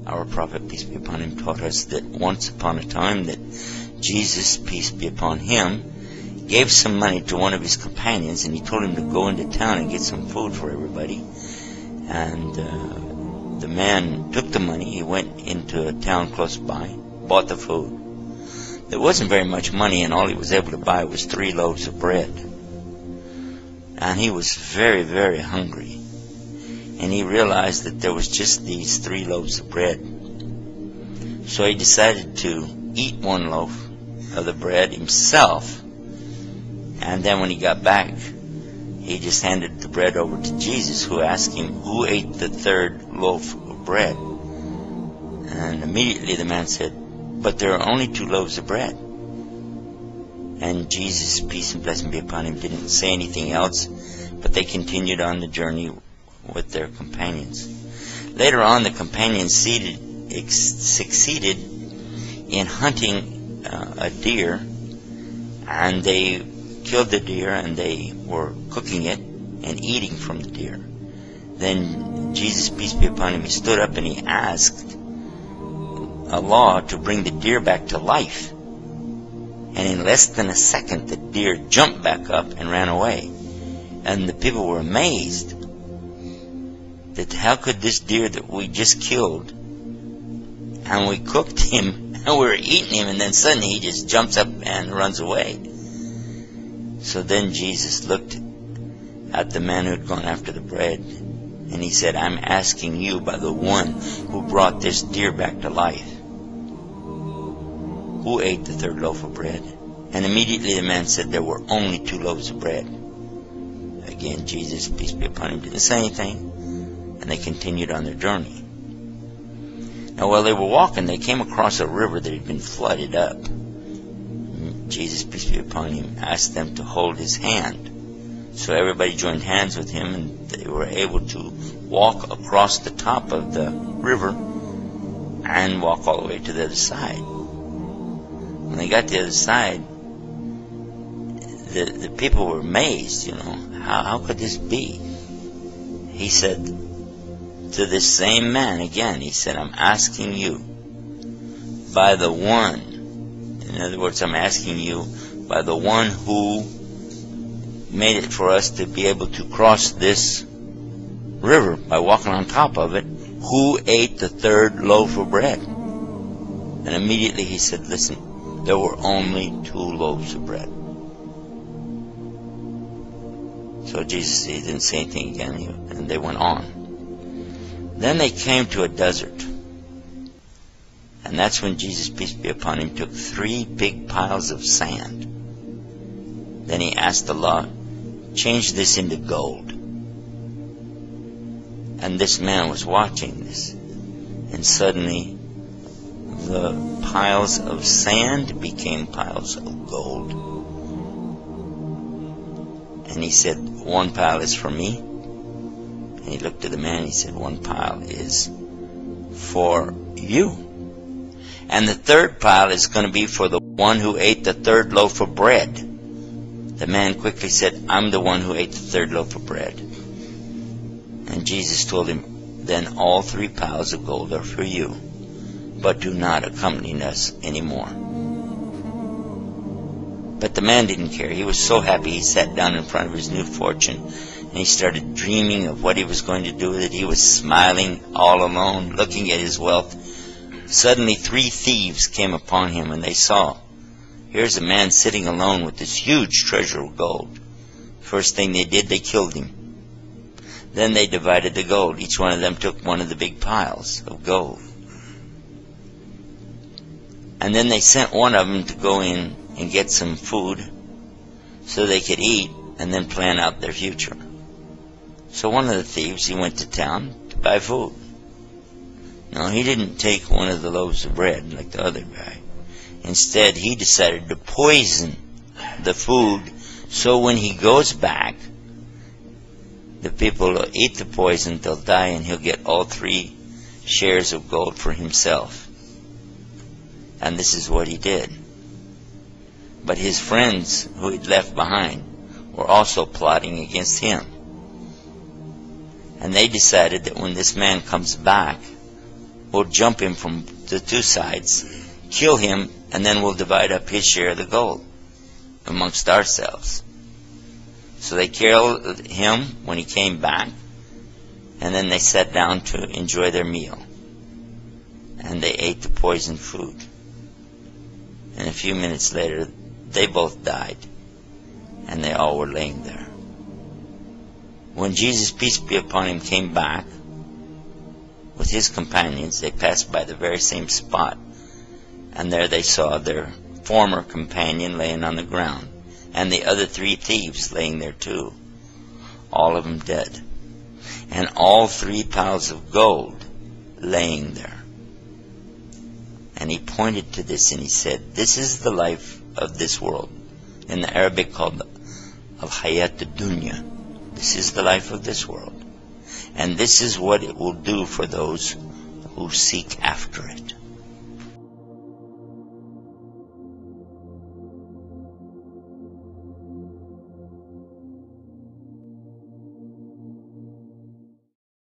our prophet, peace be upon him, taught us that once upon a time that Jesus, peace be upon him, gave some money to one of his companions, and he told him to go into town and get some food for everybody. And the man took the money. He went into a town close by, bought the food. There wasn't very much money, and all he was able to buy was 3 loaves of bread. And he was very, very hungry. And he realized that there was just these 3 loaves of bread. So he decided to eat 1 loaf of the bread himself. And then when he got back, he just handed the bread over to Jesus, who asked him, who ate the 3rd loaf of bread? And immediately the man said, but there are only 2 loaves of bread. And Jesus, peace and blessing be upon him, didn't say anything else, but they continued on the journey with their companions. Later on, the companions succeeded in hunting a deer, and they killed the deer, and they were cooking it and eating from the deer. Then Jesus, peace be upon him, he stood up and he asked Allah to bring the deer back to life. And in less than a second, the deer jumped back up and ran away. And the people were amazed that how could this deer that we just killed, and we cooked him, and we were eating him, and then suddenly he just jumps up and runs away. So then Jesus looked at the man who had gone after the bread, and he said, I'm asking you by the one who brought this deer back to life, who ate the 3rd loaf of bread? And immediately the man said, there were only 2 loaves of bread. Again, Jesus, peace be upon him, didn't say anything, and they continued on their journey. Now while they were walking, they came across a river that had been flooded up. Jesus, peace be upon him, asked them to hold his hand. So everybody joined hands with him, and they were able to walk across the top of the river and walk all the way to the other side. When they got to the other side, the people were amazed, how could this be? He said to this same man again, he said, I'm asking you by the one, in other words, I'm asking you by the one who made it for us to be able to cross this river by walking on top of it, who ate the 3rd loaf of bread? And immediately he said, listen, there were only 2 loaves of bread. So Jesus, he didn't say anything again, and they went on. Then they came to a desert. And that's when Jesus, peace be upon him, took 3 big piles of sand. Then he asked Allah, change this into gold. And this man was watching this. And suddenly, the piles of sand became piles of gold. And he said, 1 pile is for me. And he looked at the man and he said, 1 pile is for you. And the 3rd pile is going to be for the one who ate the 3rd loaf of bread. The man quickly said, I'm the one who ate the 3rd loaf of bread. And Jesus told him, then all 3 piles of gold are for you, but do not accompany us anymore. But the man didn't care. He was so happy. He sat down in front of his new fortune, and he started dreaming of what he was going to do with it. He was smiling all alone, looking at his wealth. Suddenly 3 thieves came upon him, and they saw, here's a man sitting alone with this huge treasure of gold. First thing they did, they killed him. Then they divided the gold. Each one of them took one of the big piles of gold. And then they sent one of them to go in and get some food so they could eat and then plan out their future. So one of the thieves, he went to town to buy food. No, he didn't take one of the loaves of bread like the other guy. Instead, he decided to poison the food so when he goes back, the people will eat the poison, they'll die, and he'll get all 3 shares of gold for himself. And this is what he did. But his friends who he'd left behind were also plotting against him. And they decided that when this man comes back, we'll jump him from the two sides, kill him, and then we'll divide up his share of the gold amongst ourselves. So they killed him when he came back, and then they sat down to enjoy their meal. And they ate the poisoned food. And a few minutes later, they both died, and they all were laying there. When Jesus, peace be upon him, came back with his companions, they passed by the very same spot, and there they saw their former companion laying on the ground, and the other 3 thieves laying there too, all of them dead, and all 3 piles of gold laying there. And he pointed to this and he said, this is the life of this world, in the Arabic called al-hayat ad-dunya. This is the life of this world, and this is what it will do for those who seek after it.